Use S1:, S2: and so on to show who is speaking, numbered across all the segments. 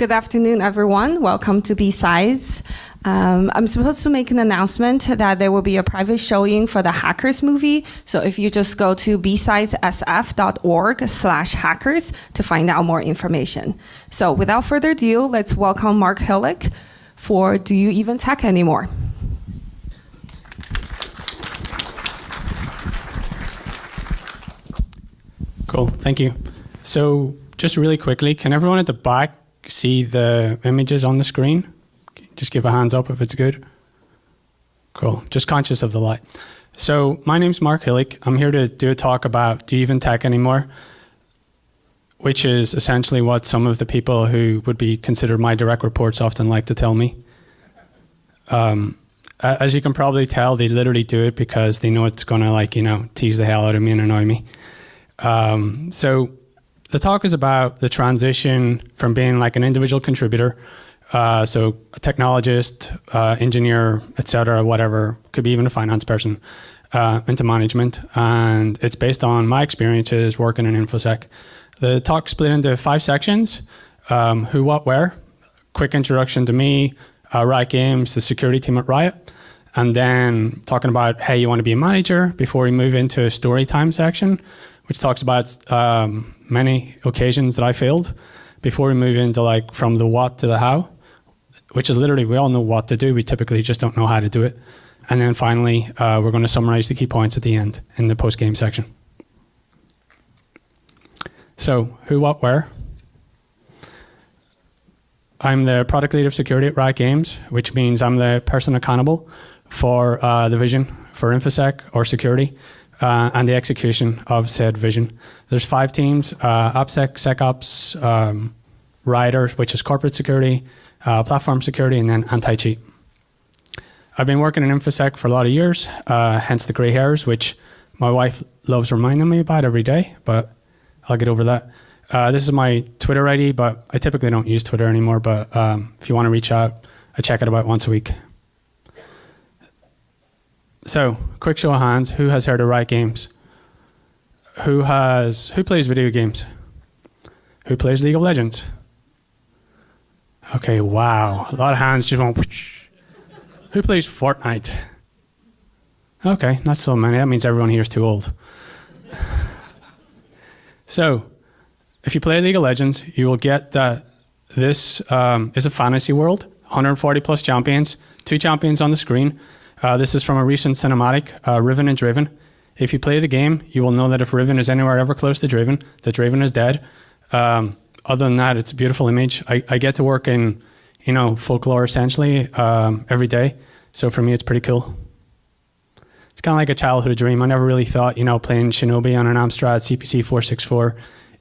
S1: Good afternoon, everyone. Welcome to BSides. I'm supposed to make an announcement that there will be a private showing for the Hackers movie. So if you just go to bsidessf.org/hackers to find out more information. So without further ado, let's welcome Mark Hillick for Do You Even Tech Anymore?
S2: Cool, thank you. So just really quickly, can everyone at the back see the images on the screen? Just give a hands up if it's good. Cool, just conscious of the light. So my name's Mark Hillick. I'm here to do a talk about Do You Even Tech Anymore? Which is essentially what some of the people who would be considered my direct reports often like to tell me. As you can probably tell, they literally do it because they know it's gonna tease the hell out of me and annoy me. So the talk is about the transition from being like an individual contributor, so a technologist, engineer, etc., whatever, could be even a finance person, into management. And it's based on my experiences working in InfoSec. The talk split into 5 sections: who, what, where, quick introduction to me, Riot Games, the security team at Riot, and then talking about how you want to be a manager before we move into a story time section, which talks about many occasions that I failed, before we move into from the what to the how, which is literally, we all know what to do, we typically just don't know how to do it. And then finally, we're going to summarize the key points at the end in the post-game section. So, who, what, where? I'm the product lead of security at Riot Games, which means I'm the person accountable for the vision for InfoSec or security, and the execution of said vision. There's 5 teams: OPSEC, SecOps, Rioters, which is corporate security, platform security, and then anti-cheat. I've been working in InfoSec for a lot of years, hence the gray hairs, which my wife loves reminding me about every day, but I'll get over that. This is my Twitter ID, but I typically don't use Twitter anymore, but if you want to reach out, I check it about once a week. So, quick show of hands, who has heard of Riot Games? Who plays video games? Who plays League of Legends? Okay, wow, a lot of hands just went whoosh. Who plays Fortnite? Okay, not so many, that means everyone here is too old. So, if you play League of Legends, you will get that this is a fantasy world, 140 plus champions, 2 champions on the screen. This is from a recent cinematic, Riven and Draven. If you play the game, you will know that if Riven is anywhere ever close to Draven, that Draven is dead. Other than that, it's a beautiful image. I get to work in, folklore essentially every day. So for me, it's pretty cool. It's kind of like a childhood dream. I never really thought, playing Shinobi on an Amstrad CPC 464,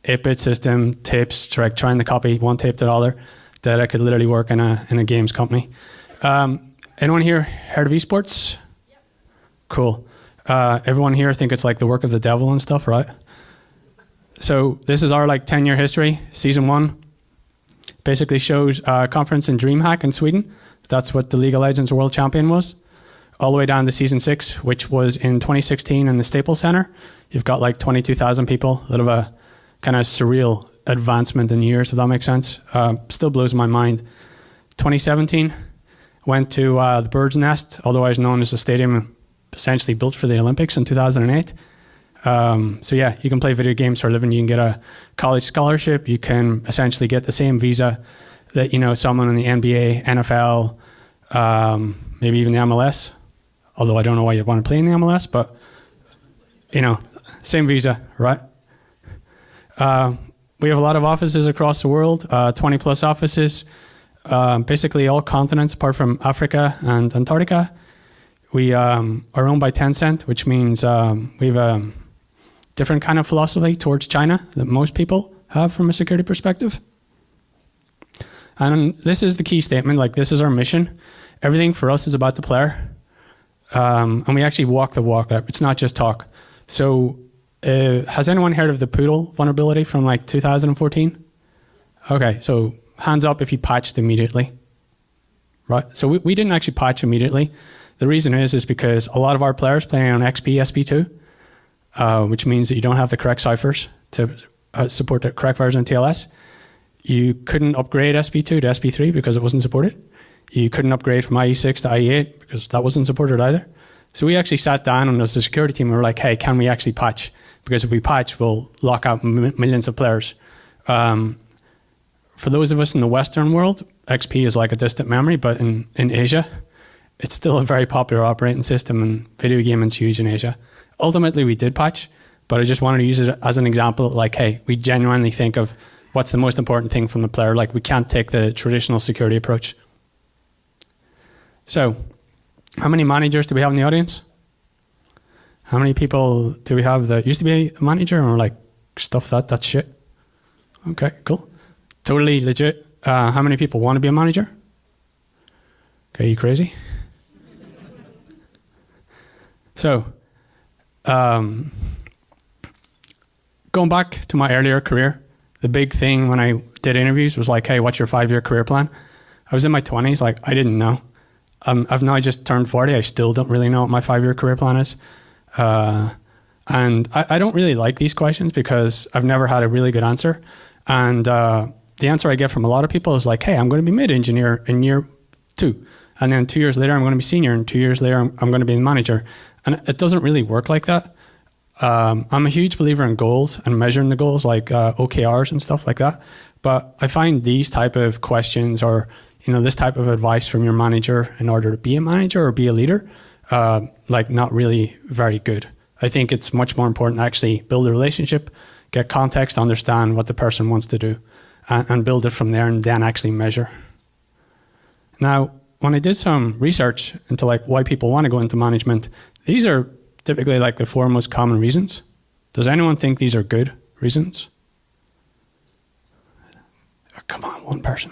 S2: 8-bit system, tapes, trying to copy one tape to the other, that I could literally work in a games company. Anyone here heard of esports? Yep. Cool. Everyone here think it's like the work of the devil and stuff, right? So this is our 10-year history. Season 1 basically shows a conference in DreamHack in Sweden. That's what the League of Legends World Champion was. All the way down to Season 6, which was in 2016 in the Staples Center. You've got 22,000 people. A bit of a kind of surreal advancement in years, if that makes sense. Still blows my mind. 2017, went to the Bird's Nest, otherwise known as the stadium essentially built for the Olympics in 2008. So yeah, you can play video games for a living. You can get a college scholarship. You can essentially get the same visa that, someone in the NBA, NFL, maybe even the MLS. Although I don't know why you'd want to play in the MLS, but, same visa, right? We have a lot of offices across the world, 20 plus offices. Basically all continents apart from Africa and Antarctica. We are owned by Tencent, which means we have a different kind of philosophy towards China that most people have from a security perspective. And this is the key statement, this is our mission. Everything for us is about the player. And we actually walk the walk. It's not just talk. So has anyone heard of the Poodle vulnerability from 2014? Okay, so hands up if you patched immediately, right? So we didn't actually patch immediately. The reason is because a lot of our players playing on XP, SP2, which means that you don't have the correct ciphers to support the correct version of TLS. You couldn't upgrade SP2 to SP3 because it wasn't supported. You couldn't upgrade from IE6 to IE8 because that wasn't supported either. So we actually sat down and as a security team, we were like, hey, can we actually patch? Because if we patch, we'll lock out millions of players. For those of us in the Western world, XP is like a distant memory, but in Asia, it's still a very popular operating system, and video gaming's huge in Asia. Ultimately, we did patch, but I just wanted to use it as an example, like, hey, we genuinely think of what's the most important thing from the player. Like, we can't take the traditional security approach. So, how many managers do we have in the audience? How many people do we have that used to be a manager and were like, stuff that's shit? Okay, cool. Totally legit. How many people want to be a manager? Okay, you crazy? So, going back to my earlier career, the big thing when I did interviews was like, hey, what's your 5-year career plan? I was in my 20s, like, I didn't know. I've now just turned 40. I still don't really know what my 5-year career plan is. And I don't really like these questions because I've never had a really good answer. And the answer I get from a lot of people is like, hey, I'm going to be mid-engineer in year 2. And then 2 years later, I'm going to be senior. And 2 years later, I'm going to be the manager. And it doesn't really work like that. I'm a huge believer in goals and measuring the goals, like OKRs and stuff like that. But I find these type of questions or this type of advice from your manager in order to be a manager or be a leader, like not really very good. I think it's much more important to actually build a relationship, get context, understand what the person wants to do, and build it from there and then actually measure. Now, when I did some research into like why people want to go into management, these are typically like the 4 most common reasons. Does anyone think these are good reasons? Oh, come on, one person.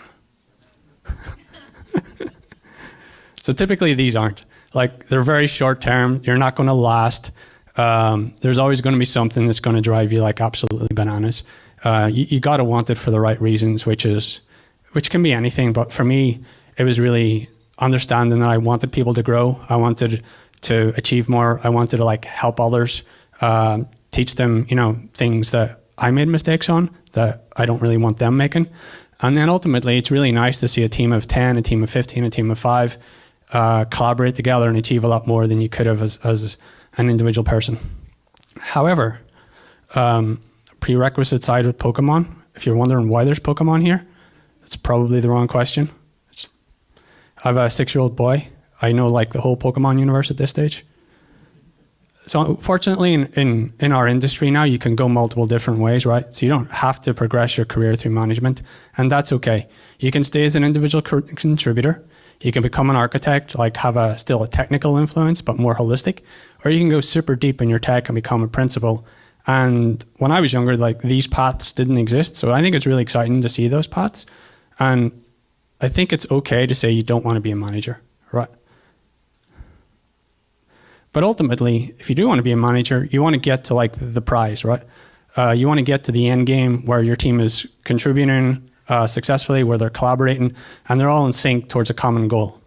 S2: So typically these aren't. Like, they're very short term. You're not going to last. There's always going to be something that's going to drive you like absolutely bananas. You got to want it for the right reasons, which can be anything. But for me, it was really understanding that I wanted people to grow. I wanted to achieve more. I wanted to like help others, teach them, things that I made mistakes on that I don't really want them making. And then ultimately, it's really nice to see a team of 10, a team of 15, a team of 5 collaborate together and achieve a lot more than you could have as an individual person. However, prerequisite side with Pokemon, if you're wondering why there's Pokemon here, it's probably the wrong question. I have a 6-year-old boy. I know like the whole Pokemon universe at this stage. So fortunately in our industry now, you can go multiple different ways, right? So you don't have to progress your career through management, and that's okay. You can stay as an individual contributor. You can become an architect, like have still a technical influence, but more holistic, or you can go super deep in your tech and become a principal. And when I was younger, like these paths didn't exist. So I think it's really exciting to see those paths. And I think it's okay to say you don't want to be a manager, right? But ultimately, if you do want to be a manager, you want to get to like the prize, right? You want to get to the end game where your team is contributing successfully, where they're collaborating, and they're all in sync towards a common goal.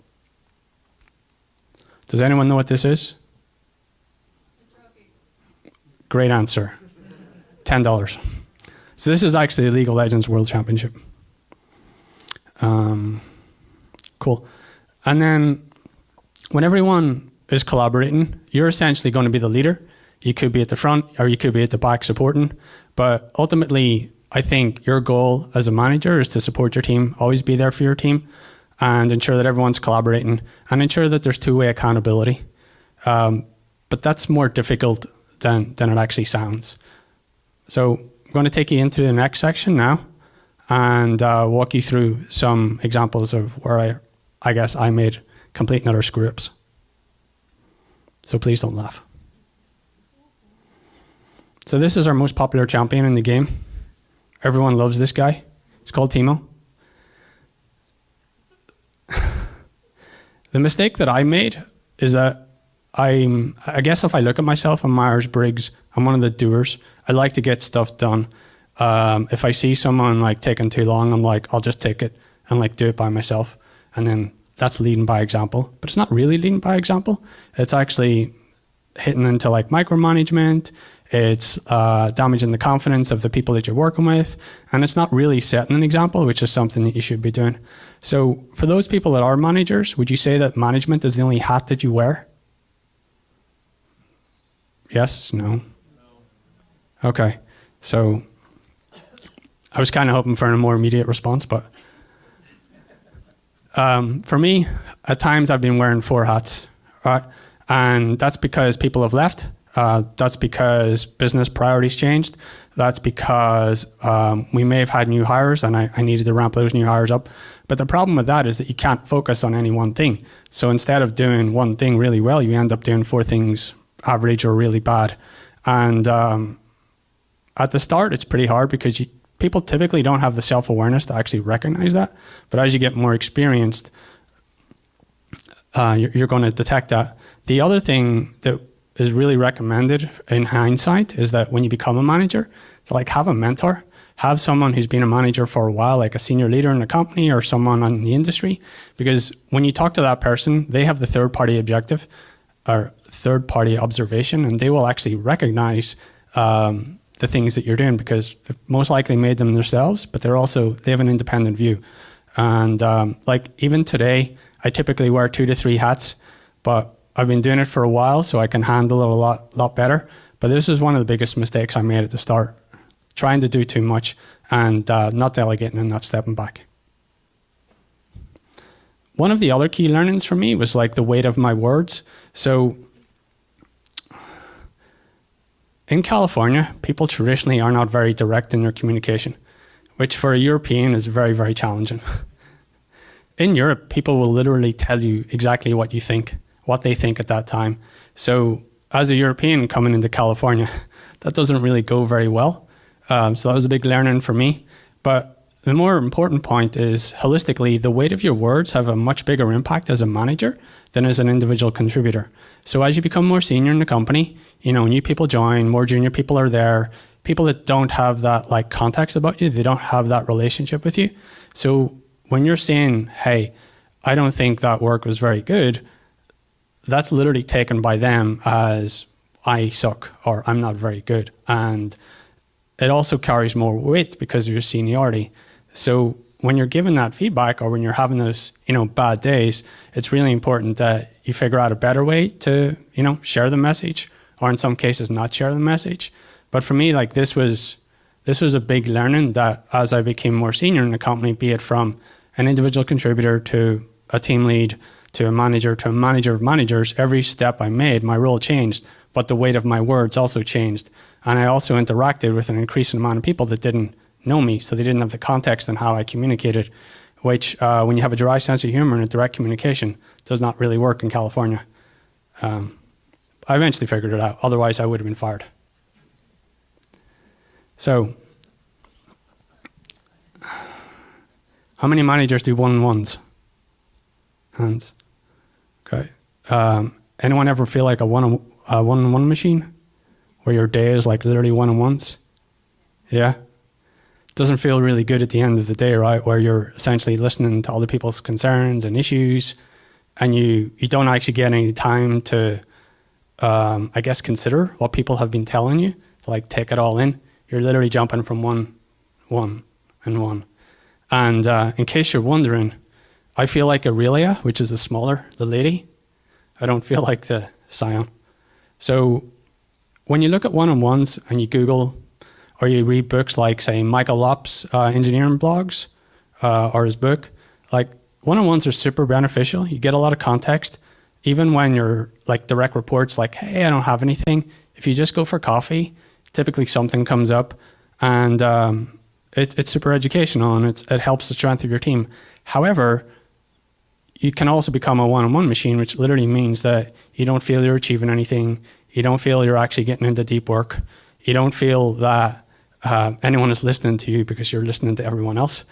S2: Does anyone know what this is? Great answer. $10. So this is actually the League of Legends World Championship. Cool. And then when everyone is collaborating, you're essentially going to be the leader. You could be at the front or you could be at the back supporting. But ultimately, I think your goal as a manager is to support your team, always be there for your team, and ensure that everyone's collaborating and ensure that there's two-way accountability. But that's more difficult than it actually sounds. So I'm going to take you into the next section now and walk you through some examples of where I guess I made complete and utter screw-ups. So please don't laugh. So this is our most popular champion in the game. Everyone loves this guy. It's called Teemo. The mistake that I made is that I guess if I look at myself, I'm Myers-Briggs. I'm one of the doers. I like to get stuff done. If I see someone like taking too long, I'm like, I'll just take it and like do it by myself. And then that's leading by example. But it's not really leading by example. It's actually hitting into like micromanagement. It's damaging the confidence of the people that you're working with, and it's not really setting an example, which is something that you should be doing. So for those people that are managers, would you say that management is the only hat that you wear? Yes? No? Okay. So I was kind of hoping for a more immediate response, but for me, at times I've been wearing 4 hats, right? And that's because people have left. That's because business priorities changed. That's because we may have had new hires and I needed to ramp those new hires up. But the problem with that is that you can't focus on any one thing. So instead of doing one thing really well, you end up doing 4 things average or really bad. And at the start, it's pretty hard because people typically don't have the self-awareness to actually recognize that. But as you get more experienced, you're going to detect that. The other thing that is really recommended in hindsight is that when you become a manager, to like have a mentor, have someone who's been a manager for a while, like a senior leader in the company or someone in the industry, because when you talk to that person, they have the third-party objective or third-party observation, and they will actually recognize the things that you're doing because they've most likely made them themselves, but they have an independent view. And like even today, I typically wear 2 to 3 hats, but I've been doing it for a while, so I can handle it a lot better. But this is one of the biggest mistakes I made at the start, trying to do too much and not delegating and not stepping back. One of the other key learnings for me was like the weight of my words. So in California, people traditionally are not very direct in their communication, which for a European is very, very challenging. In Europe, people will literally tell you exactly what you think, what they think at that time. So as a European coming into California, that doesn't really go very well. So that was a big learning for me. But the more important point is holistically, the weight of your words have a much bigger impact as a manager than as an individual contributor. So as you become more senior in the company, new people join, more junior people are there, people that don't have that like context about you, they don't have that relationship with you. So when you're saying, hey, I don't think that work was very good, that's literally taken by them as I suck or I'm not very good. And it also carries more weight because of your seniority. So when you're given that feedback or when you're having those, bad days, it's really important that you figure out a better way to, share the message or in some cases not share the message. But for me, like this was a big learning that as I became more senior in the company, be it from an individual contributor to a team lead, to a manager of managers, every step I made, my role changed, but the weight of my words also changed. And I also interacted with an increasing amount of people that didn't know me, so they didn't have the context on how I communicated, which when you have a dry sense of humor and a direct communication, does not really work in California. I eventually figured it out, otherwise I would have been fired. So, how many managers do one-on-ones? Hands. Okay. Anyone ever feel like a one-on-one machine? Where your day is like literally one-on-ones? Yeah? It doesn't feel really good at the end of the day, right? Where you're essentially listening to other people's concerns and issues and you don't actually get any time to, consider what people have been telling you, to like take it all in. You're literally jumping from one. And in case you're wondering, I feel like Aurelia, which is the lady. I don't feel like the scion. So when you look at one-on-ones and you Google or you read books like, say, Michael Lopp's engineering blogs or his book, like one-on-ones are super beneficial. You get a lot of context. Even when you're like direct reports like, hey, I don't have anything. If you just go for coffee, typically something comes up and it's super educational and it helps the strength of your team. However, you can also become a one-on-one machine, which literally means that you don't feel you're achieving anything. You don't feel you're actually getting into deep work. You don't feel that anyone is listening to you because you're listening to everyone else.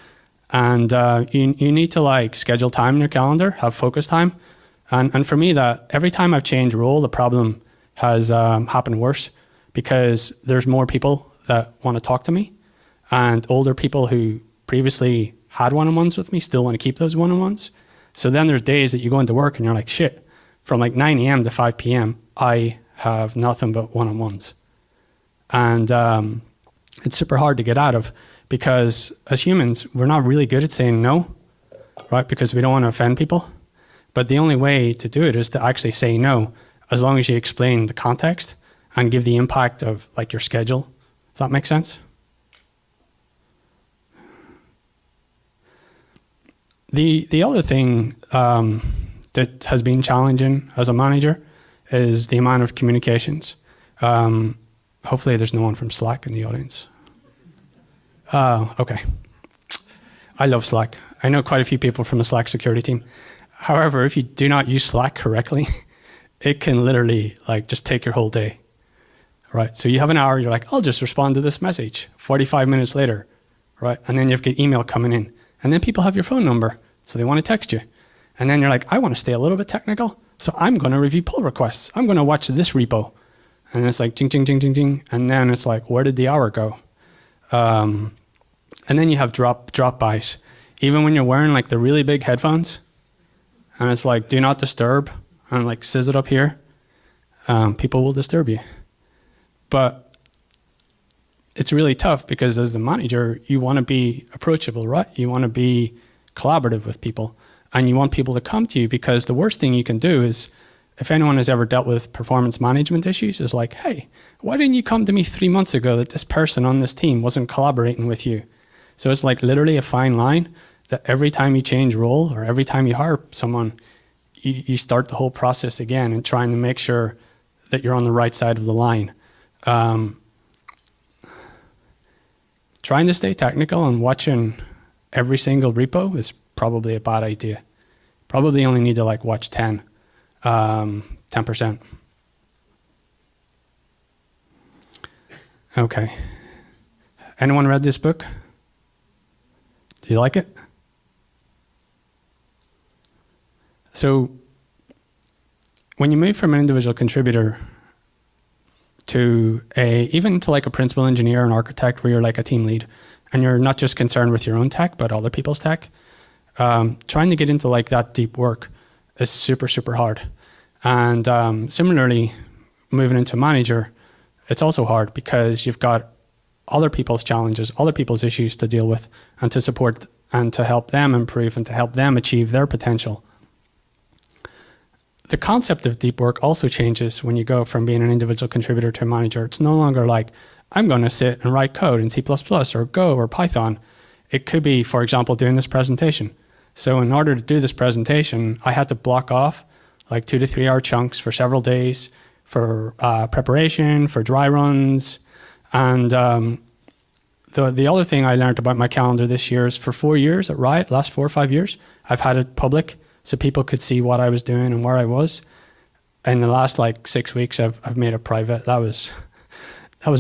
S2: And you need to like schedule time in your calendar, have focus time. And for me, that every time I've changed role, the problem has happened worse because there's more people that want to talk to me, and older people who previously had one-on-ones with me still want to keep those one-on-ones. So then there's days that you go into work and you're like, shit, from like 9 a.m. to 5 p.m., I have nothing but one-on-ones. And it's super hard to get out of because as humans, we're not really good at saying no, right? Because we don't want to offend people. But the only way to do it is to actually say no, as long as you explain the context and give the impact of like your schedule. If that makes sense? The other thing that has been challenging as a manager is the amount of communications. Hopefully there's no one from Slack in the audience. Okay. I love Slack. I know quite a few people from the Slack security team. However, if you do not use Slack correctly, it can literally like just take your whole day. Right? So you have an hour, you're like, I'll just respond to this message. 45 minutes later, right? And then you've got email coming in. And then people have your phone number, so they want to text you. And then you're like, I want to stay a little bit technical, so I'm going to review pull requests. I'm going to watch this repo. And it's like, ding, ding, ding, ding, ding. And then it's like, where did the hour go? And then you have drop-bys. Even when you're wearing like the really big headphones, and it's like, do not disturb, and like says it up here, people will disturb you. But it's really tough because as the manager, you want to be approachable, right? You want to be collaborative with people, and you want people to come to you, because the worst thing you can do is, if anyone has ever dealt with performance management issues, is like, hey, why didn't you come to me 3 months ago that this person on this team wasn't collaborating with you? So it's like literally a fine line that every time you change role or every time you hire someone, you start the whole process again and trying to make sure that you're on the right side of the line. Trying to stay technical and watching every single repo is probably a bad idea. Probably only need to like watch 10%. Okay. Anyone read this book? Do you like it? So when you move from an individual contributor to even to like a principal engineer, an architect, where you're like a team lead, and you're not just concerned with your own tech, but other people's tech, trying to get into like that deep work is super, super hard. And similarly, moving into manager, it's also hard because you've got other people's challenges, other people's issues to deal with and to support and to help them improve and to help them achieve their potential. The concept of deep work also changes when you go from being an individual contributor to a manager. It's no longer like, I'm going to sit and write code in C++ or Go or Python. It could be, for example, doing this presentation. So in order to do this presentation, I had to block off like 2 to 3 hour chunks for several days for preparation, for dry runs. And the other thing I learned about my calendar this year is for 4 years at Riot, last 4 or 5 years, I've had it public so people could see what I was doing and where I was. In the last like 6 weeks, I've made it private. That was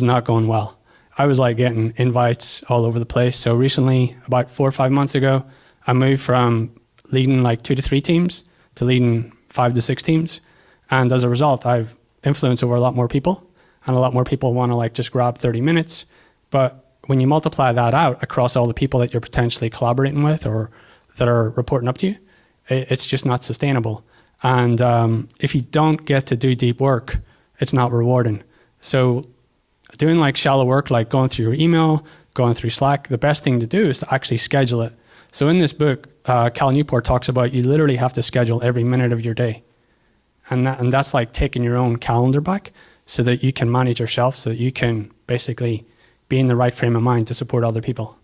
S2: not going well. I was like getting invites all over the place. So recently, about 4 or 5 months ago, I moved from leading like 2 to 3 teams to leading 5 to 6 teams. And as a result, I've influenced over a lot more people, and a lot more people want to like just grab 30 minutes. But when you multiply that out across all the people that you're potentially collaborating with or that are reporting up to you, it's just not sustainable. And if you don't get to do deep work, it's not rewarding. So doing like shallow work, like going through your email, going through Slack, the best thing to do is to actually schedule it. So in this book, Cal Newport talks about you literally have to schedule every minute of your day. And that's like taking your own calendar back so that you can manage yourself, so that you can basically be in the right frame of mind to support other people.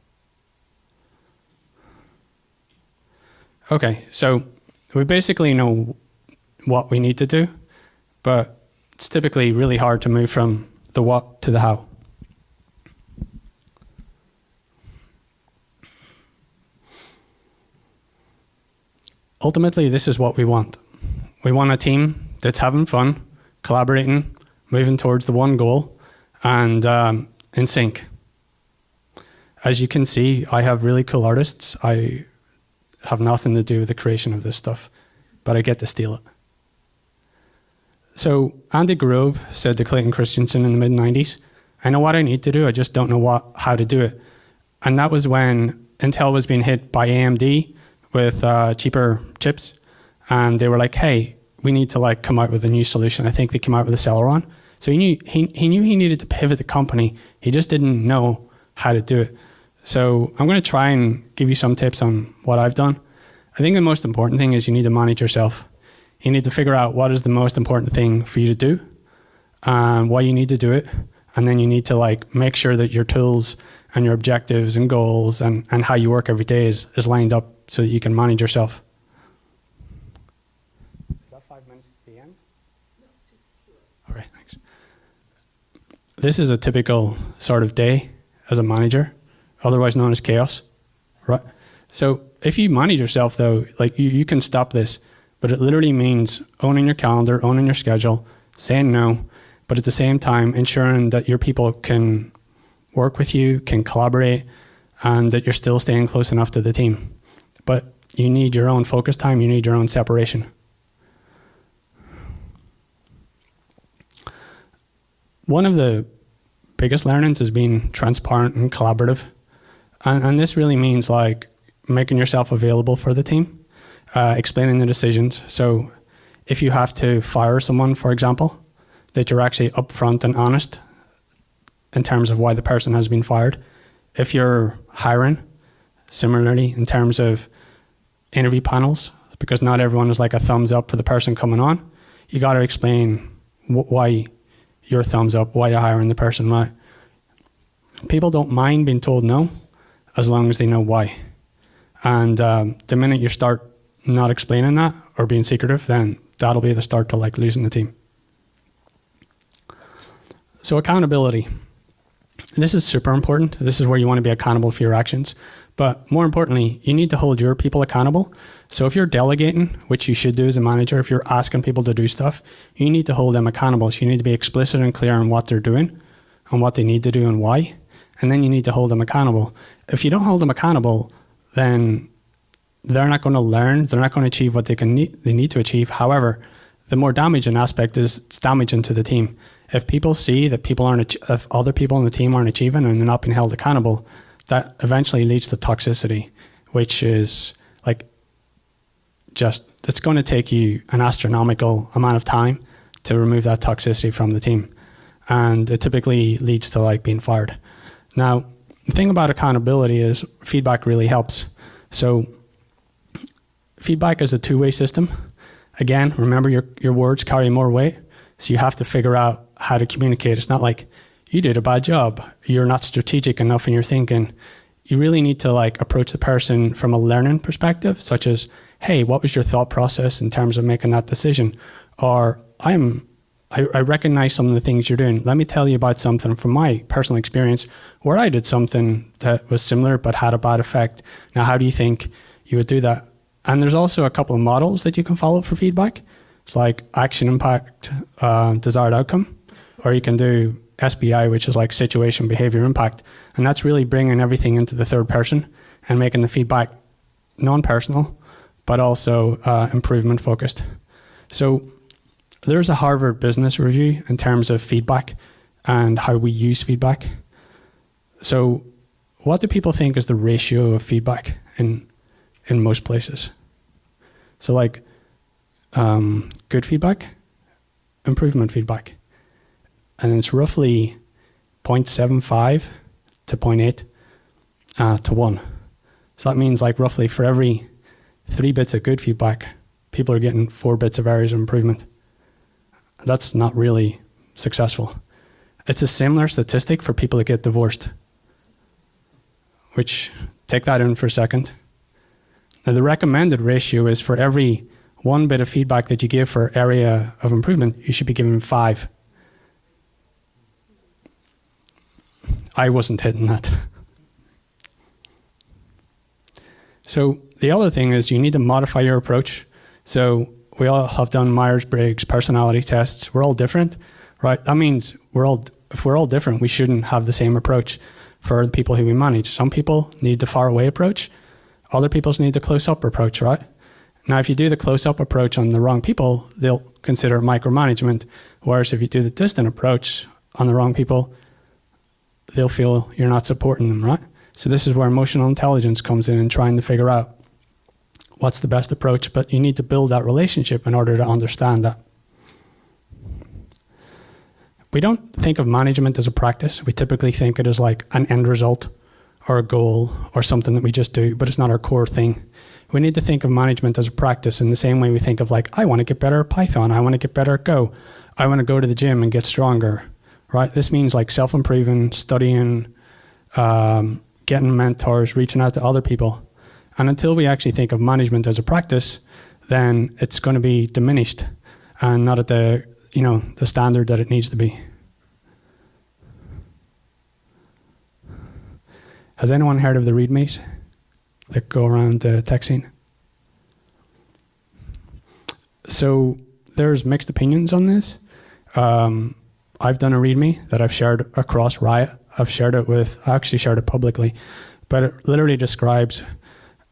S2: Okay, so we basically know what we need to do, but it's typically really hard to move from the what to the how. Ultimately, this is what we want. We want a team that's having fun, collaborating, moving towards the one goal, and in sync. As you can see, I have really cool artists. I have nothing to do with the creation of this stuff, but I get to steal it. So Andy Grove said to Clayton Christensen in the mid-90s, I know what I need to do, I just don't know how to do it. And that was when Intel was being hit by AMD with cheaper chips. And they were like, hey, we need to like come out with a new solution. I think they came out with a Celeron. So he knew he needed to pivot the company. He just didn't know how to do it. So I'm going to try and give you some tips on what I've done. I think the most important thing is you need to manage yourself. You need to figure out what is the most important thing for you to do and why you need to do it. And then you need to like make sure that your tools and your objectives and goals and how you work every day is lined up so that you can manage yourself. Is that 5 minutes to the end? All right, thanks. This is a typical sort of day as a manager, otherwise known as chaos, right? So if you manage yourself though, like you can stop this, but it literally means owning your calendar, owning your schedule, saying no, but at the same time ensuring that your people can work with you, can collaborate, and that you're still staying close enough to the team. But you need your own focus time, you need your own separation. One of the biggest learnings is being transparent and collaborative. And this really means like making yourself available for the team, explaining the decisions. So if you have to fire someone, for example, that you're actually upfront and honest in terms of why the person has been fired. If you're hiring, similarly, in terms of interview panels, because not everyone is like a thumbs up for the person coming on, you got to explain why your thumbs up, why you're hiring the person, right? People don't mind being told no, as long as they know why. And the minute you start not explaining that or being secretive, then that'll be the start to like losing the team. So accountability. This is super important. This is where you want to be accountable for your actions. But more importantly, you need to hold your people accountable. So if you're delegating, which you should do as a manager, if you're asking people to do stuff, you need to hold them accountable. So you need to be explicit and clear on what they're doing and what they need to do and why. And then you need to hold them accountable. If you don't hold them accountable, then they're not going to learn. They're not going to achieve what they need to achieve. However, the more damaging aspect is it's damaging to the team. If people see that if other people on the team aren't achieving and they're not being held accountable, that eventually leads to toxicity, which is like it's going to take you an astronomical amount of time to remove that toxicity from the team. And it typically leads to like being fired. Now, the thing about accountability is feedback really helps. So feedback is a two-way system. Again, remember your words carry more weight. So you have to figure out how to communicate. It's not like you did a bad job. You're not strategic enough in your thinking. You really need to like approach the person from a learning perspective, such as, hey, what was your thought process in terms of making that decision? Or I recognize some of the things you're doing. Let me tell you about something from my personal experience where I did something that was similar but had a bad effect. Now, how do you think you would do that? And there's also a couple of models that you can follow for feedback. It's like action, impact, desired outcome, or you can do SBI, which is like situation, behavior, impact. And that's really bringing everything into the third person and making the feedback non-personal, but also improvement focused. So there's a Harvard Business Review in terms of feedback and how we use feedback. So what do people think is the ratio of feedback in most places? So like good feedback, improvement feedback. And it's roughly 0.75 to 0.8 to 1. So that means like roughly for every 3 bits of good feedback, people are getting 4 bits of areas of improvement. That's not really successful. It's a similar statistic for people that get divorced, which take that in for a second. Now the recommended ratio is for every 1 bit of feedback that you give for area of improvement, you should be giving 5. I wasn't hitting that. So the other thing is you need to modify your approach. So we all have done Myers-Briggs personality tests. We're all different, right? That means if we're all different, we shouldn't have the same approach for the people who we manage. Some people need the far away approach. Other people need the close-up approach, right? Now, if you do the close-up approach on the wrong people, they'll consider micromanagement. Whereas if you do the distant approach on the wrong people, they'll feel you're not supporting them, right? So this is where emotional intelligence comes in and trying to figure out what's the best approach, but you need to build that relationship in order to understand that. we don't think of management as a practice. We typically think it as like an end result or a goal or something that we just do, but it's not our core thing. We need to think of management as a practice in the same way we think of like, I want to get better at Python. I want to get better at Go. I want to go to the gym and get stronger, right? This means like self-improving, studying, getting mentors, reaching out to other people. And until we actually think of management as a practice, then it's going to be diminished and not at the, the standard that it needs to be. Has anyone heard of the READMEs that go around the tech scene? So there's mixed opinions on this. I've done a README that I've shared across Riot. I actually shared it publicly, but it literally describes,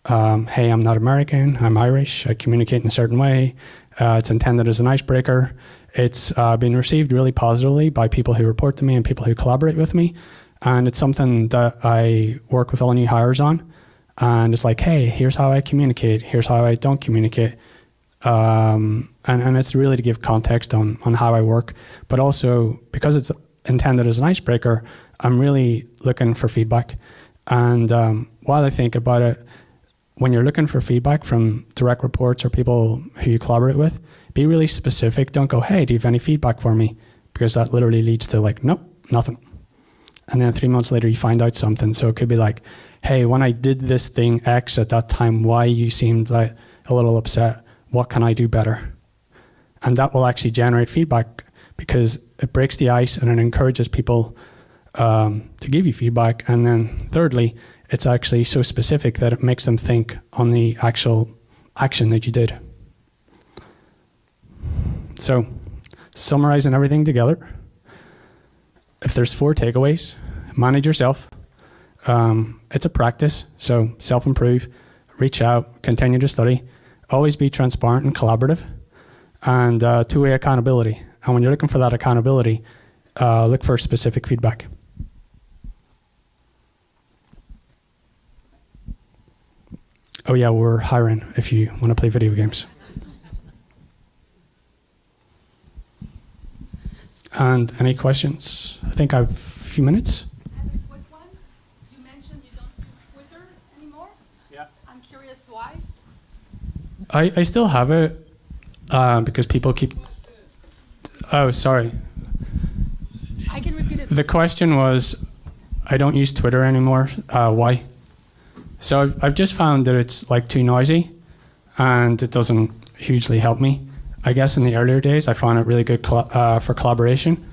S2: hey, I'm not American, I'm Irish, I communicate in a certain way. It's intended as an icebreaker. It's been received really positively by people who report to me and people who collaborate with me. And it's something that I work with all new hires on. And it's like, hey, here's how I communicate. Here's how I don't communicate. And it's really to give context on how I work. But also, because it's intended as an icebreaker, I'm really looking for feedback. And while I think about it, when you're looking for feedback from direct reports or people who you collaborate with, be really specific. Don't go, hey, do you have any feedback for me? Because that literally leads to like, nope, nothing. And then 3 months later, you find out something. So it could be like, hey, when I did this thing X at that time, Y, you seemed like a little upset. What can I do better? And that will actually generate feedback because it breaks the ice and it encourages people to give you feedback. And then thirdly, it's actually so specific that it makes them think on the actual action that you did. So summarizing everything together, if there's 4 takeaways, manage yourself. It's a practice, so self-improve, reach out, continue to study, always be transparent and collaborative, and two-way accountability. And when you're looking for that accountability, look for specific feedback. Oh yeah, we're hiring if you want to play video games. And any questions? I think I have a few minutes.
S1: I have a quick one. You mentioned you don't use Twitter anymore.
S2: Yeah.
S1: I'm curious why.
S2: I still have it because people keep... Oh, sorry.
S1: I can repeat it.
S2: The question was, I don't use Twitter anymore. Why? So I've just found that it's like too noisy and it doesn't hugely help me. I guess in the earlier days, I found it really good for collaboration,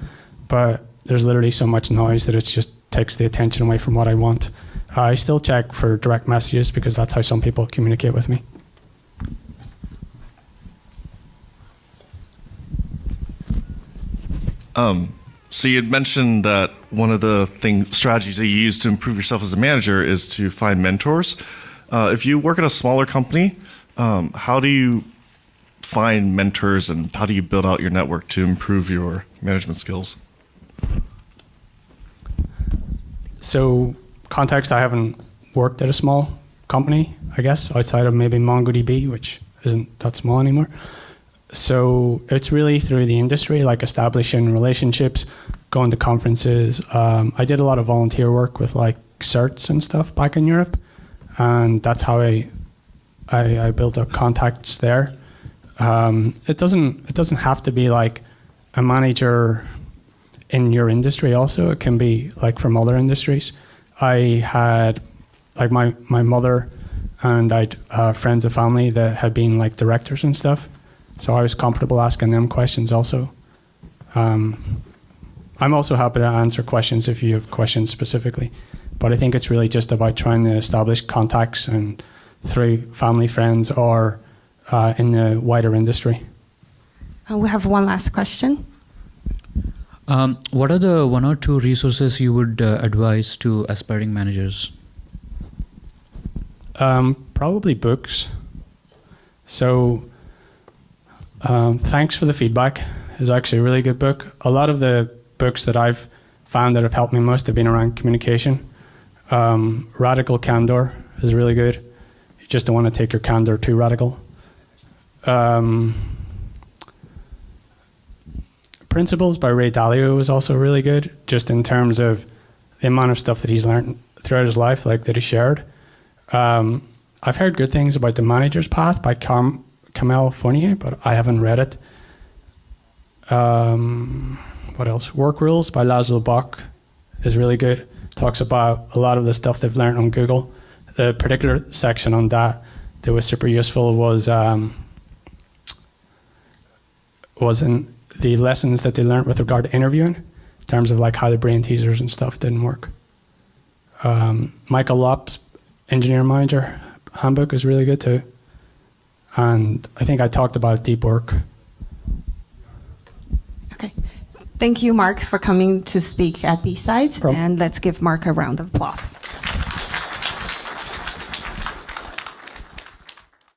S2: but there's literally so much noise that it just takes the attention away from what I want. I still check for direct messages because that's how some people communicate with me.
S3: So you had mentioned that one of the strategies that you use to improve yourself as a manager is to find mentors. If you work at a smaller company, how do you find mentors and how do you build out your network to improve your management skills?
S2: So context, I haven't worked at a small company, I guess, outside of maybe MongoDB, which isn't that small anymore. So it's really through the industry, like establishing relationships, going to conferences. I did a lot of volunteer work with like certs and stuff back in Europe. And that's how I built up contacts there. It doesn't have to be like a manager in your industry also. It can be like from other industries. I had like my mother and I'd friends and family that had been like directors and stuff. So I was comfortable asking them questions also. I'm also happy to answer questions if you have questions specifically. But I think it's really just about trying to establish contacts and through family, friends, or in the wider industry.
S1: We have one last question.
S4: What are the 1 or 2 resources you would advise to aspiring managers?
S2: Probably books. So Thanks for the Feedback is actually a really good book. A lot of the books that I've found that have helped me most have been around communication. Radical Candor is really good. You just don't want to take your candor too radical. Principles by Ray Dalio was also really good, just in terms of the amount of stuff that he's learned throughout his life, like that he shared. I've heard good things about The Manager's Path by Kamel Fournier, but I haven't read it. What else? Work Rules by Laszlo Bock is really good. Talks about a lot of the stuff they've learned on Google. The particular section on that was super useful was in the lessons that they learned with regard to interviewing, in terms of like how the brain teasers and stuff didn't work. Michael Lopp's Engineer Manager Handbook is really good too. And I think I talked about deep work.
S1: Okay. Thank you, Mark, for coming to speak at B-Sides. And let's give Mark a round of applause.